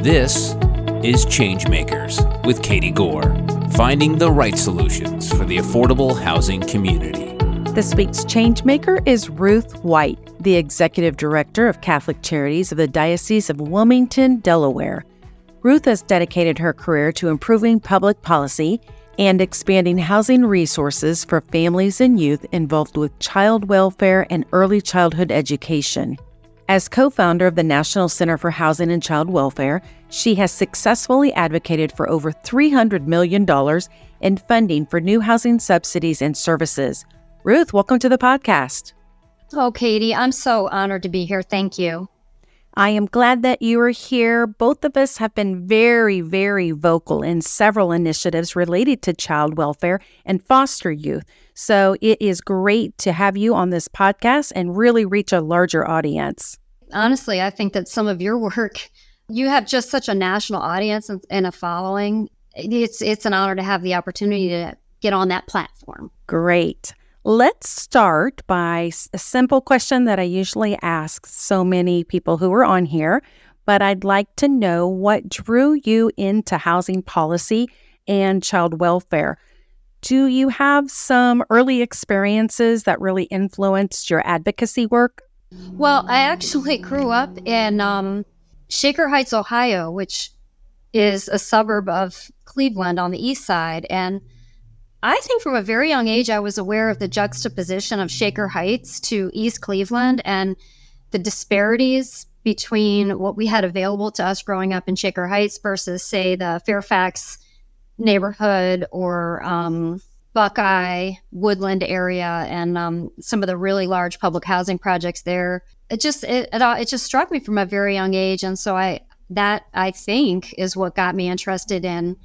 This is Changemakers with Katie Gore, finding the right solutions for the affordable housing community. This week's Changemaker is Ruth White, the Executive Director of Catholic Charities of the Diocese of Wilmington, Delaware. Ruth has dedicated her career to improving public policy and expanding housing resources for families and youth involved with child welfare and early childhood education. As co-founder of the National Center for Housing and Child Welfare, she has successfully advocated for over $300 million in funding for new housing subsidies and services. Ruth, welcome to the podcast. Oh, Katie, I'm so honored to be here. Thank you. I am glad that you are here. Both of us have been very, very vocal in several initiatives related to child welfare and foster youth. So it is great to have you on this podcast and really reach a larger audience. Honestly, I think that some of your work, you have just such a national audience and a following. It's an honor to have the opportunity to get on that platform. Great. Let's start by a simple question that I usually ask so many people who are on here, but I'd like to know what drew you into housing policy and child welfare. Do you have some early experiences that really influenced your advocacy work? Well, I actually grew up in Shaker Heights, Ohio, which is a suburb of Cleveland on the east side, and I think from a very young age, I was aware of the juxtaposition of Shaker Heights to East Cleveland and the disparities between what we had available to us growing up in Shaker Heights versus, say, the Fairfax neighborhood or Buckeye, Woodland area, and some of the really large public housing projects there. It just struck me from a very young age, and so I think is what got me interested in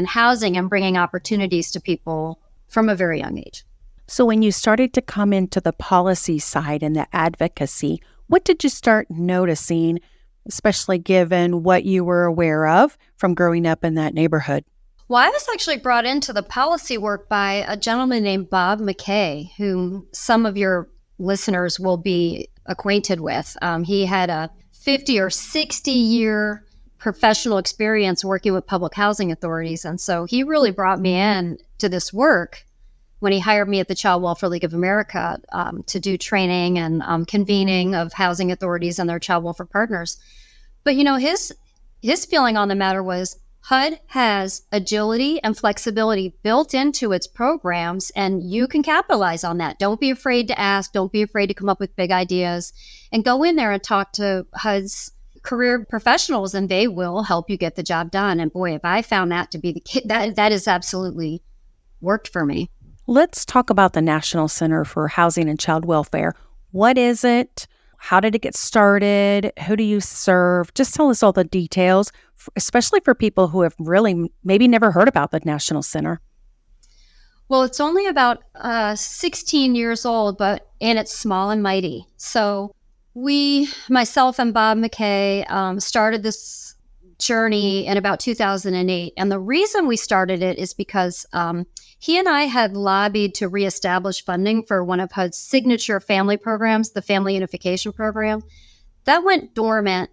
housing and bringing opportunities to people from a very young age. So when you started to come into the policy side and the advocacy, what did you start noticing, especially given what you were aware of from growing up in that neighborhood? Well, I was actually brought into the policy work by a gentleman named Bob McKay, whom some of your listeners will be acquainted with. He had a 50 or 60 year professional experience working with public housing authorities. And so he really brought me in to this work when he hired me at the Child Welfare League of America to do training and convening of housing authorities and their child welfare partners. But, you know, his feeling on the matter was HUD has agility and flexibility built into its programs, and you can capitalize on that. Don't be afraid to ask. Don't be afraid to come up with big ideas and go in there and talk to HUD's career professionals, and they will help you get the job done. And boy, if I found that to be the case, that is absolutely worked for me. Let's talk about the National Center for Housing and Child Welfare. What is it? How did it get started? Who do you serve? Just tell us all the details, especially for people who have really maybe never heard about the National Center. Well, it's only about 16 years old, and it's small and mighty. So myself and Bob McKay, started this journey in about 2008. And the reason we started it is because he and I had lobbied to reestablish funding for one of HUD's signature family programs, the Family Unification Program. That went dormant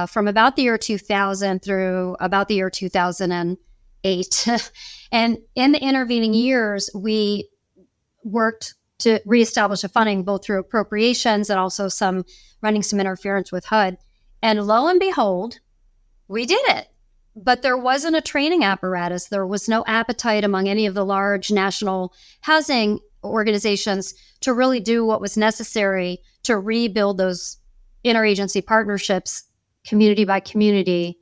from about the year 2000 through about the year 2008. And in the intervening years, we worked to reestablish the funding both through appropriations and also running some interference with HUD. And lo and behold, we did it. But there wasn't a training apparatus. There was no appetite among any of the large national housing organizations to really do what was necessary to rebuild those interagency partnerships, community by community.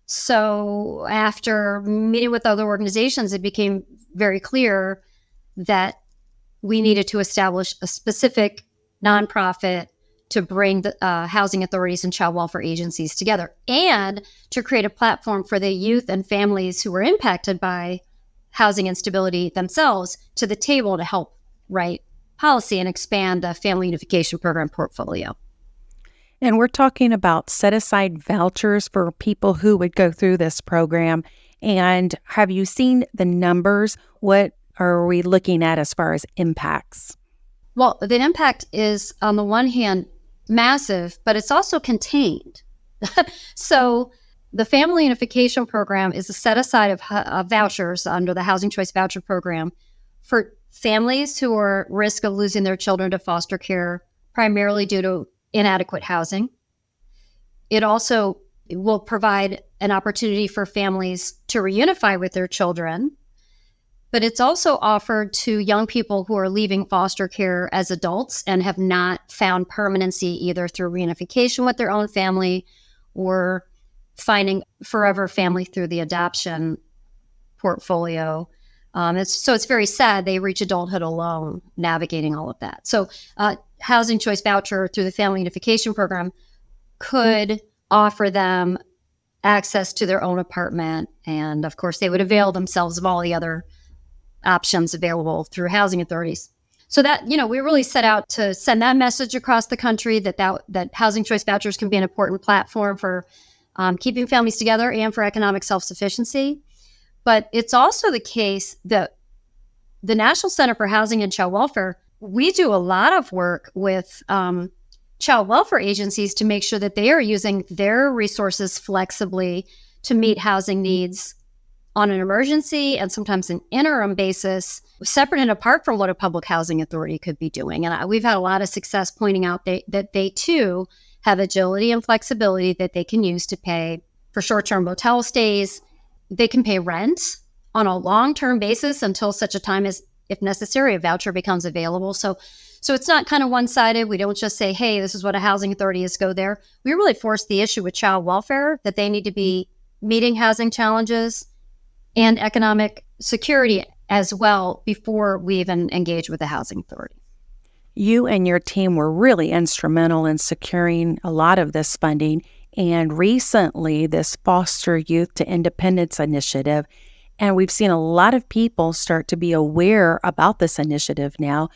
So after meeting with other organizations, it became very clear that we needed to establish a specific nonprofit to bring the housing authorities and child welfare agencies together, and to create a platform for the youth and families who were impacted by housing instability themselves to the table to help write policy and expand the Family Unification Program portfolio. And we're talking about set-aside vouchers for people who would go through this program. And have you seen the numbers? What are we looking at as far as impacts? Well, the impact is, on the one hand, massive, but it's also contained. So The Family Unification Program is a set aside of vouchers under the Housing Choice Voucher Program for families who are at risk of losing their children to foster care, primarily due to inadequate housing. It also will provide an opportunity for families to reunify with their children, but it's also offered to young people who are leaving foster care as adults and have not found permanency either through reunification with their own family or finding forever family through the adoption portfolio. It's very sad they reach adulthood alone, navigating all of that. So Housing Choice Voucher through the Family Unification Program could offer them access to their own apartment. And of course, they would avail themselves of all the other options available through housing authorities. So that, we really set out to send that message across the country that Housing Choice Vouchers can be an important platform for keeping families together and for economic self-sufficiency. But it's also the case that the National Center for Housing and Child Welfare, we do a lot of work with child welfare agencies to make sure that they are using their resources flexibly to meet housing needs on an emergency and sometimes an interim basis, separate and apart from what a public housing authority could be doing. And we've had a lot of success pointing out that they too have agility and flexibility that they can use to pay for short-term motel stays. They can pay rent on a long-term basis until such a time as, if necessary, a voucher becomes available. So it's not kind of one-sided. We don't just say, hey, this is what a housing authority is, go there. We really force the issue with child welfare that they need to be meeting housing challenges and economic security as well before we even engage with the housing authority. You and your team were really instrumental in securing a lot of this funding, and recently this Foster Youth to Independence initiative. And we've seen a lot of people start to be aware about this initiative now.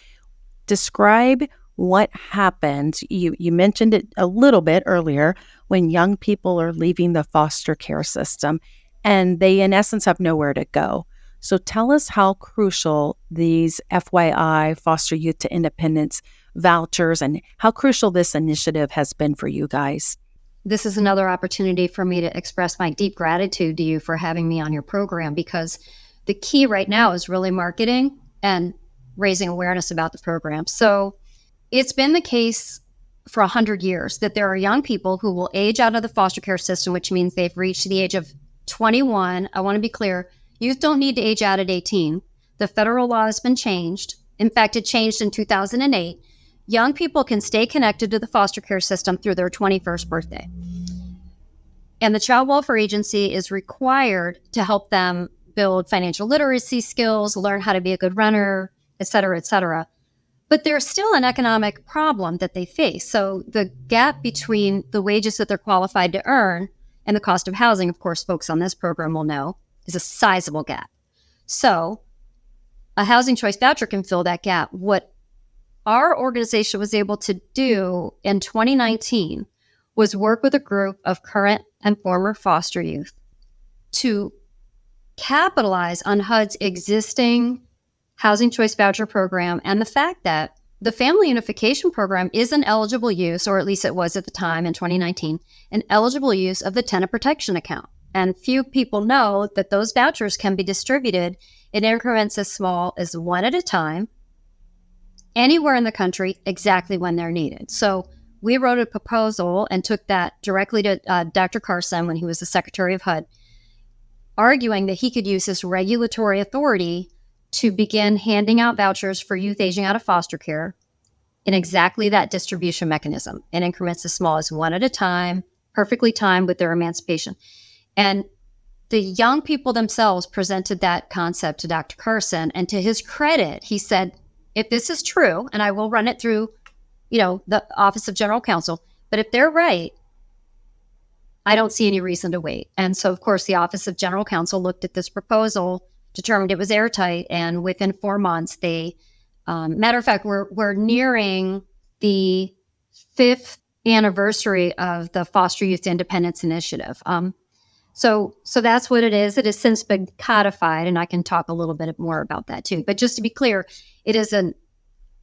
Describe what happens. You mentioned it a little bit earlier when young people are leaving the foster care system and they, in essence, have nowhere to go. So tell us how crucial these FYI, Foster Youth to Independence vouchers, and how crucial this initiative has been for you guys. This is another opportunity for me to express my deep gratitude to you for having me on your program, because the key right now is really marketing and raising awareness about the program. So it's been the case for 100 years that there are young people who will age out of the foster care system, which means they've reached the age of 21. I want to be clear. Youth don't need to age out at 18. The federal law has been changed. In fact, it changed in 2008. Young people can stay connected to the foster care system through their 21st birthday. And the Child Welfare Agency is required to help them build financial literacy skills, learn how to be a good runner, et cetera, et cetera. But there's still an economic problem that they face. So the gap between the wages that they're qualified to earn and the cost of housing, of course, folks on this program will know, is a sizable gap. So a housing choice voucher can fill that gap. What our organization was able to do in 2019 was work with a group of current and former foster youth to capitalize on HUD's existing housing choice voucher program and the fact that the Family Unification Program is an eligible use, or at least it was at the time in 2019, an eligible use of the tenant protection account. And few people know that those vouchers can be distributed in increments as small as one at a time, anywhere in the country, exactly when they're needed. So we wrote a proposal and took that directly to Dr. Carson when he was the Secretary of HUD, arguing that he could use this regulatory authority to begin handing out vouchers for youth aging out of foster care in exactly that distribution mechanism, in increments as small as one at a time, perfectly timed with their emancipation. And the young people themselves presented that concept to Dr. Carson, and to his credit, he said, if this is true, and I will run it through, the Office of General Counsel, but if they're right, I don't see any reason to wait. And so, of course, the Office of General Counsel looked at this proposal, determined it was airtight, and within 4 months, they, matter of fact, we're nearing the 5th anniversary of the Foster Youth Independence Initiative. So that's what it is. It has since been codified, and I can talk a little bit more about that too. But just to be clear, it is an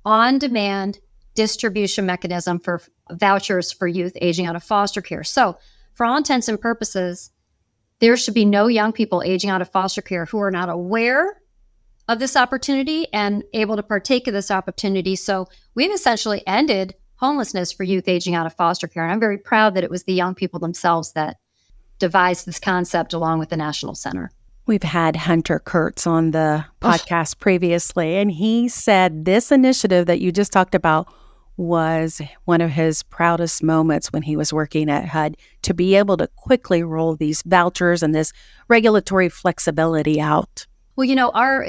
on-demand distribution mechanism for vouchers for youth aging out of foster care. So for all intents and purposes, There should be no young people aging out of foster care who are not aware of this opportunity and able to partake of this opportunity. So we've essentially ended homelessness for youth aging out of foster care. And I'm very proud that it was the young people themselves that devised this concept along with the National Center. We've had Hunter Kurtz on the podcast previously, and he said this initiative that you just talked about was one of his proudest moments when he was working at HUD, to be able to quickly roll these vouchers and this regulatory flexibility out. Well,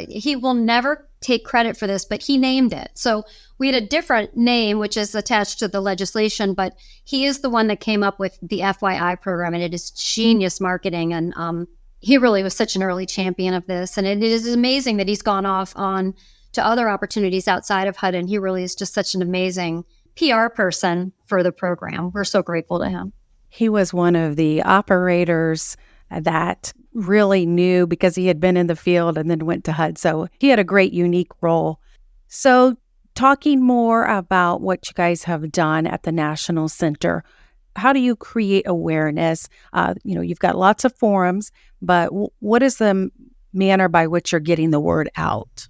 he will never take credit for this, but he named it. So we had a different name, which is attached to the legislation, but he is the one that came up with the FYI program, and it is genius marketing. And he really was such an early champion of this. And it is amazing that he's gone off on to other opportunities outside of HUD, and he really is just such an amazing PR person for the program. We're so grateful to him. He was one of the operators that really knew, because he had been in the field and then went to HUD. So he had a great, unique role. So talking more about what you guys have done at the National Center, how do you create awareness? You've got lots of forums, but what is the manner by which you're getting the word out?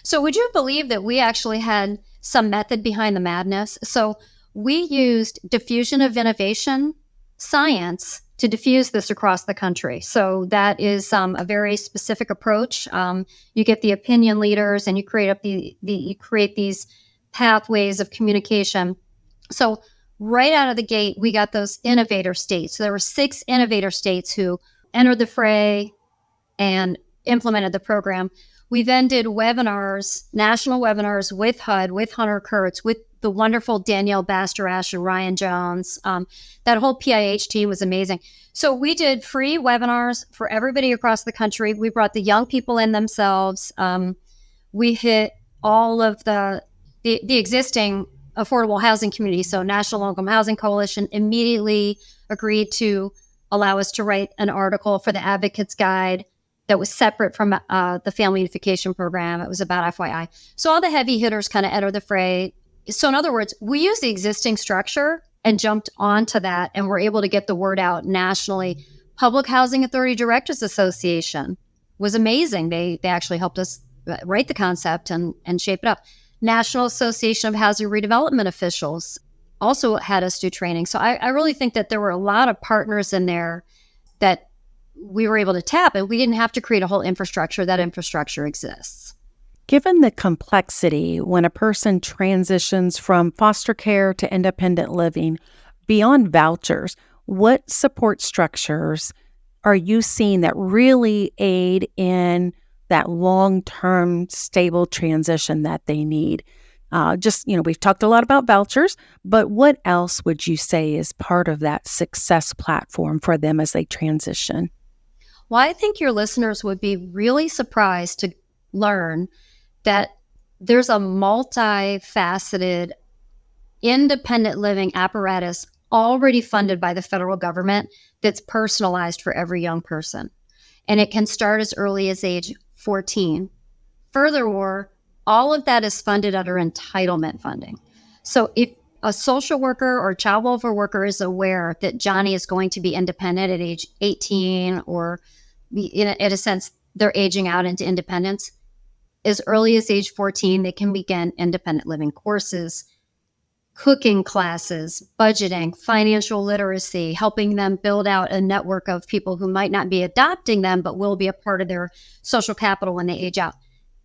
So would you believe that we actually had some method behind the madness? So we used diffusion of innovation science to diffuse this across the country. So that is a very specific approach. You get the opinion leaders, and you create you create these pathways of communication. So right out of the gate, we got those innovator states. So there were 6 innovator states who entered the fray and implemented the program. We then did webinars, national webinars with HUD, with Hunter Kurtz, with the wonderful Danielle Bastarash and Ryan Jones. That whole PIH team was amazing. So we did free webinars for everybody across the country. We brought the young people in themselves. We hit all of the existing affordable housing community. So National Low Income Housing Coalition immediately agreed to allow us to write an article for the Advocates Guide that was separate from the Family Unification Program. It was about FYI. So all the heavy hitters kind of entered the fray. So in other words, we used the existing structure and jumped onto that, and were able to get the word out nationally. Public Housing Authority Directors Association was amazing. They actually helped us write the concept and shape it up. National Association of Housing Redevelopment Officials also had us do training. So I really think that there were a lot of partners in there that we were able to tap, and we didn't have to create a whole infrastructure. That infrastructure exists. Given the complexity when a person transitions from foster care to independent living, beyond vouchers, what support structures are you seeing that really aid in that long-term stable transition that they need? We've talked a lot about vouchers, but what else would you say is part of that success platform for them as they transition? Well, I think your listeners would be really surprised to learn that there's a multifaceted independent living apparatus already funded by the federal government that's personalized for every young person. And it can start as early as age 14. Furthermore, all of that is funded under entitlement funding. So if a social worker or child welfare worker is aware that Johnny is going to be independent at age 18, or in a sense, they're aging out into independence, as early as age 14, they can begin independent living courses, cooking classes, budgeting, financial literacy, helping them build out a network of people who might not be adopting them, but will be a part of their social capital when they age out.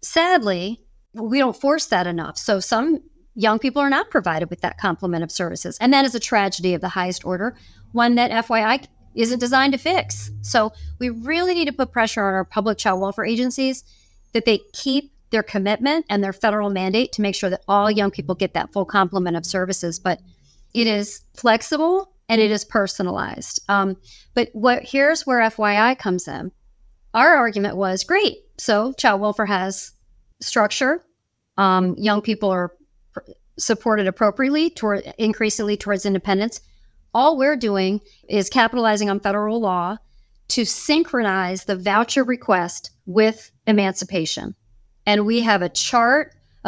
Sadly, we don't force that enough. So some young people are not provided with that complement of services. And that is a tragedy of the highest order, one that FYI isn't designed to fix. So we really need to put pressure on our public child welfare agencies that they keep their commitment and their federal mandate to make sure that all young people get that full complement of services. But it is flexible and it is personalized. But here's where FYI comes in. Our argument was, great, so child welfare has structure. Young people are supported appropriately increasingly towards independence. All we're doing is capitalizing on federal law to synchronize the voucher request with emancipation. And we have a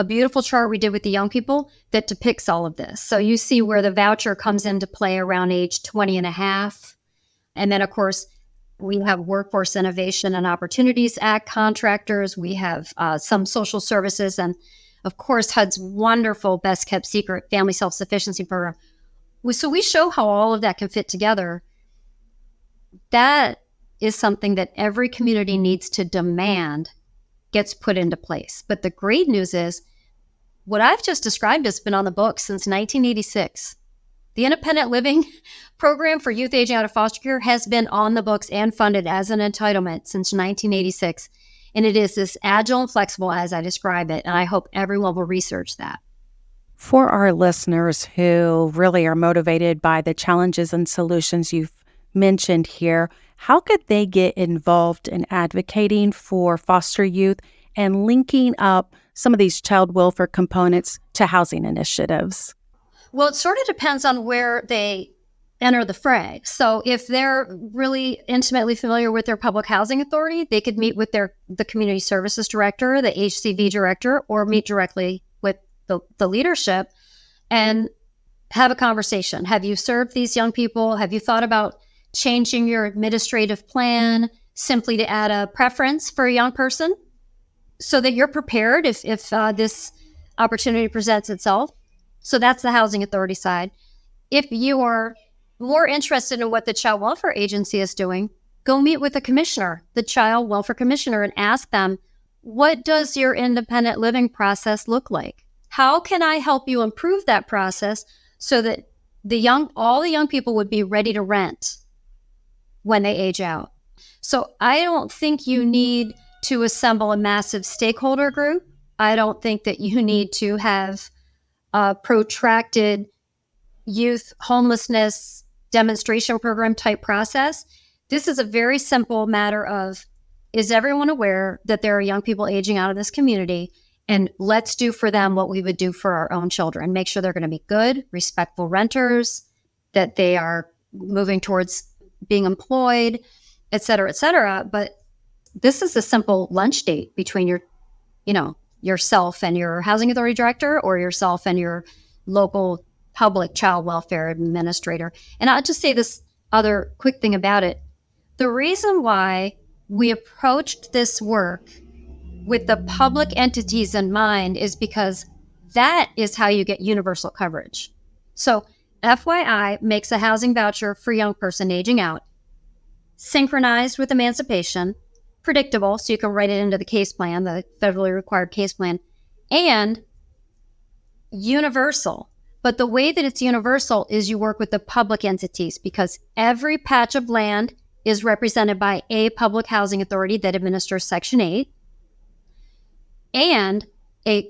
beautiful chart we did with the young people that depicts all of this. So you see where the voucher comes into play around age 20 and a half. And then, of course, We have Workforce Innovation and Opportunities Act contractors. We have some social services. And of course, HUD's wonderful best kept secret family self-sufficiency program. So we show how all of that can fit together. That is something that every community needs to demand gets put into place. But the great news is what I've just described has been on the books since 1986. The independent living program for youth aging out of foster care has been on the books and funded as an entitlement since 1986. And it is as agile and flexible as I describe it. And I hope everyone will research that. For our listeners who really are motivated by the challenges and solutions you've mentioned here, how could they get involved in advocating for foster youth and linking up some of these child welfare components to housing initiatives? Well, it sort of depends on where they enter the fray. So if they're really intimately familiar with their public housing authority, they could meet with the community services director, the HCV director, or meet directly with the leadership and have a conversation. Have you served these young people? Have you thought about changing your administrative plan simply to add a preference for a young person so that you're prepared if this opportunity presents itself? So that's the housing authority side. If you are more interested in what the child welfare agency is doing, go meet with the commissioner, the child welfare commissioner, and ask them, what does your independent living process look like? How can I help you improve that process so that all the young people would be ready to rent when they age out? So I don't think you need to assemble a massive stakeholder group. I don't think that you need to have a protracted youth homelessness demonstration program type process. This is a very simple matter of, is everyone aware that there are young people aging out of this community? And let's do for them what we would do for our own children. Make sure they're going to be good, respectful renters, that they are moving towards being employed, et cetera, et cetera. But this is a simple lunch date between yourself and your housing authority director, or yourself and your local public child welfare administrator. And I'll just say this other quick thing about it. The reason why we approached this work with the public entities in mind is because that is how you get universal coverage. So FYI makes a housing voucher for a young person aging out, synchronized with emancipation, predictable, so you can write it into the case plan, the federally required case plan, and universal. But the way that it's universal is you work with the public entities, because every patch of land is represented by a public housing authority that administers Section 8 and a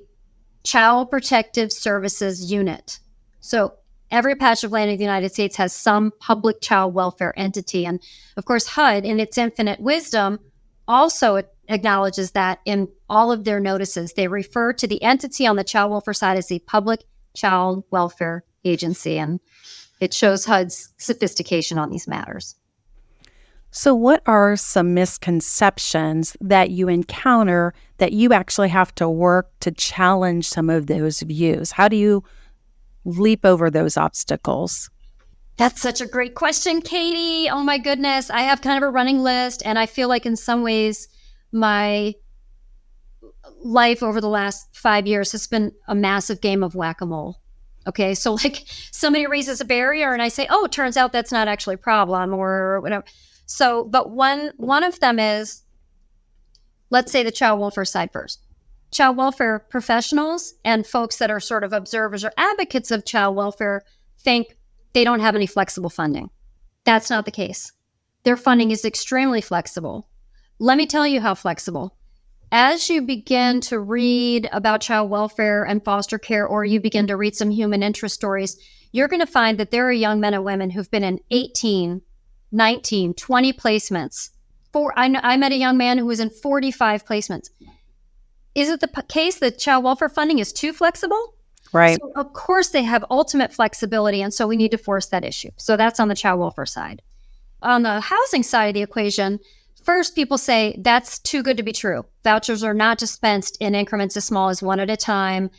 child protective services unit. So every patch of land in the United States has some public child welfare entity. And of course, HUD, in its infinite wisdom, also acknowledges that in all of their notices. They refer to the entity on the child welfare side as the Public Child Welfare Agency. And it shows HUD's sophistication on these matters. So what are some misconceptions that you encounter that you actually have to work to challenge some of those views? How do you leap over those obstacles? That's such a great question, Katie. Oh my goodness. I have kind of a running list, and I feel like in some ways my life over the last 5 years has been a massive game of whack-a-mole. Okay, so like somebody raises a barrier and I say, oh, it turns out that's not actually a problem or whatever. So, but one of them is, let's say the child welfare side first. Child welfare professionals and folks that are sort of observers or advocates of child welfare think they don't have any flexible funding. That's not the case. Their funding is extremely flexible. Let me tell you how flexible. As you begin to read about child welfare and foster care, or you begin to read some human interest stories, you're going to find that there are young men and women who've been in 18, 19, 20 placements. I met a young man who was in 45 placements. Is it the case that child welfare funding is too flexible? Right. So of course, they have ultimate flexibility, and so we need to force that issue. So that's on the child welfare side. On the housing side of the equation, first, people say that's too good to be true. Vouchers are not dispensed in increments as small as one at a time.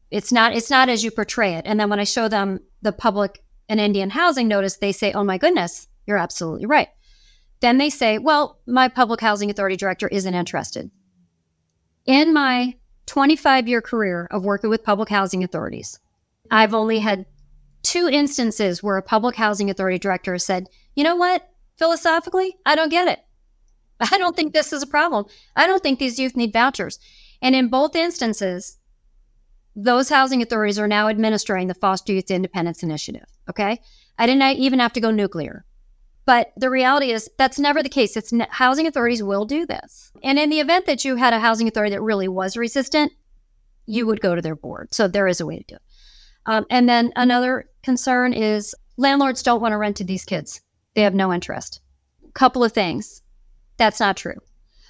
It's not as you portray it. And then when I show them the public and Indian housing notice, they say, oh my goodness, you're absolutely right. Then they say, well, my public housing authority director isn't interested. In my 25-year career of working with public housing authorities, I've only had 2 instances where a public housing authority director said, you know what, philosophically, I don't get it. I don't think this is a problem. I don't think these youth need vouchers. And in both instances, those housing authorities are now administering the Foster Youth Independence Initiative, okay? I didn't even have to go nuclear. But the reality is that's never the case. Housing authorities will do this. And in the event that you had a housing authority that really was resistant, you would go to their board. So there is a way to do it. And then another concern is landlords don't want to rent to these kids. They have no interest. Couple of things. That's not true.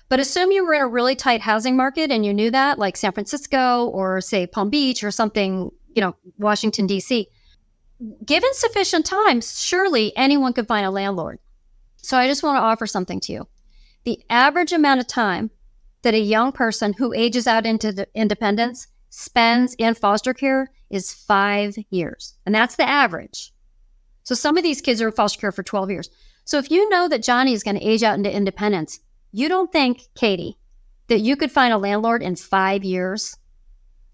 But assume you were in a really tight housing market and you knew that, like San Francisco or say Palm Beach or something, Washington, D.C. Given sufficient time, surely anyone could find a landlord. So I just want to offer something to you. The average amount of time that a young person who ages out into the independence spends in foster care is 5 years. And that's the average. So some of these kids are in foster care for 12 years. So if you know that Johnny is going to age out into independence, you don't think, Katie, that you could find a landlord in 5 years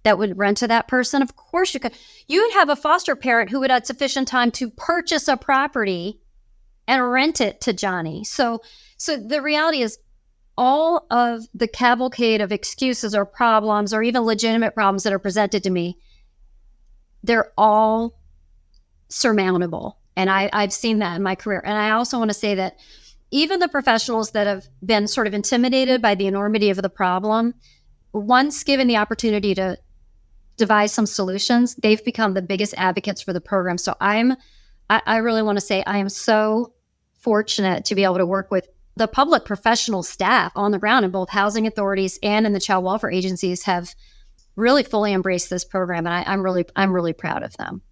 that would rent to that person? Of course you could. You would have a foster parent who would have sufficient time to purchase a property and rent it to Johnny. So the reality is all of the cavalcade of excuses or problems or even legitimate problems that are presented to me, they're all surmountable. And I've seen that in my career. And I also want to say that even the professionals that have been sort of intimidated by the enormity of the problem, once given the opportunity to devise some solutions, they've become the biggest advocates for the program. So I really want to say I am so fortunate to be able to work with the public professional staff on the ground in both housing authorities and in the child welfare agencies have really fully embraced this program. And I'm really proud of them.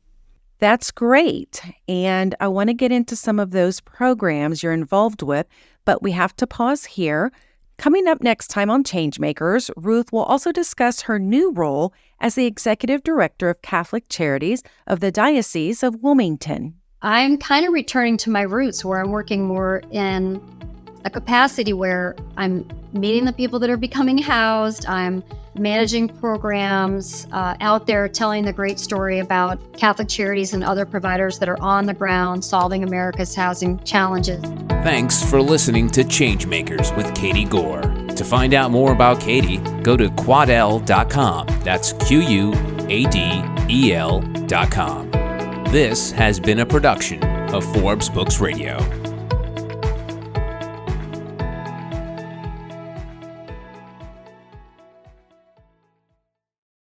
That's great. And I want to get into some of those programs you're involved with, but we have to pause here. Coming up next time on Changemakers, Ruth will also discuss her new role as the Executive Director of Catholic Charities of the Diocese of Wilmington. I'm kind of returning to my roots where I'm working more in a capacity where I'm meeting the people that are becoming housed. I'm managing programs out there, telling the great story about Catholic Charities and other providers that are on the ground solving America's housing challenges. Thanks for listening to Changemakers with Katie Gore. To find out more about Katie, go to quadel.com. That's QUADEL.com. This has been a production of Forbes Books Radio.